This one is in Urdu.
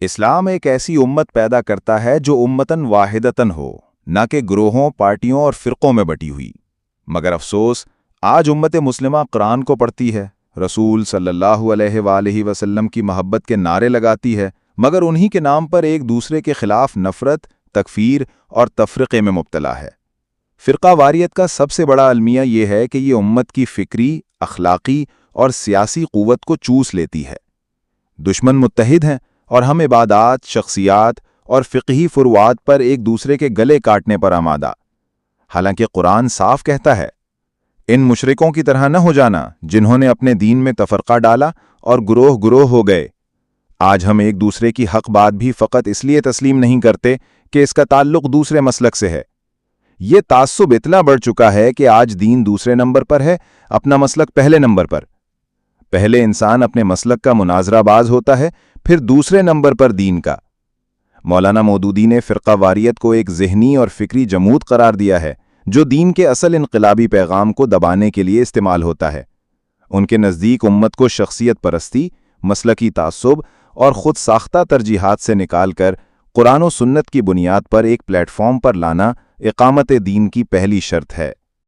اسلام ایک ایسی امت پیدا کرتا ہے جو امتن واحدتن ہو، نہ کہ گروہوں، پارٹیوں اور فرقوں میں بٹی ہوئی۔ مگر افسوس، آج امت مسلمہ قرآن کو پڑھتی ہے، رسول صلی اللہ علیہ وآلہ وسلم کی محبت کے نعرے لگاتی ہے، مگر انہی کے نام پر ایک دوسرے کے خلاف نفرت، تکفیر اور تفرقے میں مبتلا ہے۔ فرقہ واریت کا سب سے بڑا المیہ یہ ہے کہ یہ امت کی فکری، اخلاقی اور سیاسی قوت کو چوس لیتی ہے۔ دشمن متحد ہیں اور ہم عبادات، شخصیات اور فقہی فروعات پر ایک دوسرے کے گلے کاٹنے پر آمادہ۔ حالانکہ قرآن صاف کہتا ہے، ان مشرکوں کی طرح نہ ہو جانا جنہوں نے اپنے دین میں تفرقہ ڈالا اور گروہ گروہ ہو گئے۔ آج ہم ایک دوسرے کی حق بات بھی فقط اس لیے تسلیم نہیں کرتے کہ اس کا تعلق دوسرے مسلک سے ہے۔ یہ تعصب اتنا بڑھ چکا ہے کہ آج دین دوسرے نمبر پر ہے، اپنا مسلک پہلے نمبر پر۔ پہلے انسان اپنے مسلک کا مناظرہ باز ہوتا ہے، پھر دوسرے نمبر پر دین کا۔ مولانا مودودی نے فرقہ واریت کو ایک ذہنی اور فکری جمود قرار دیا ہے جو دین کے اصل انقلابی پیغام کو دبانے کے لیے استعمال ہوتا ہے۔ ان کے نزدیک امت کو شخصیت پرستی، مسلکی تعصب اور خود ساختہ ترجیحات سے نکال کر قرآن و سنت کی بنیاد پر ایک پلیٹ فارم پر لانا اقامت دین کی پہلی شرط ہے۔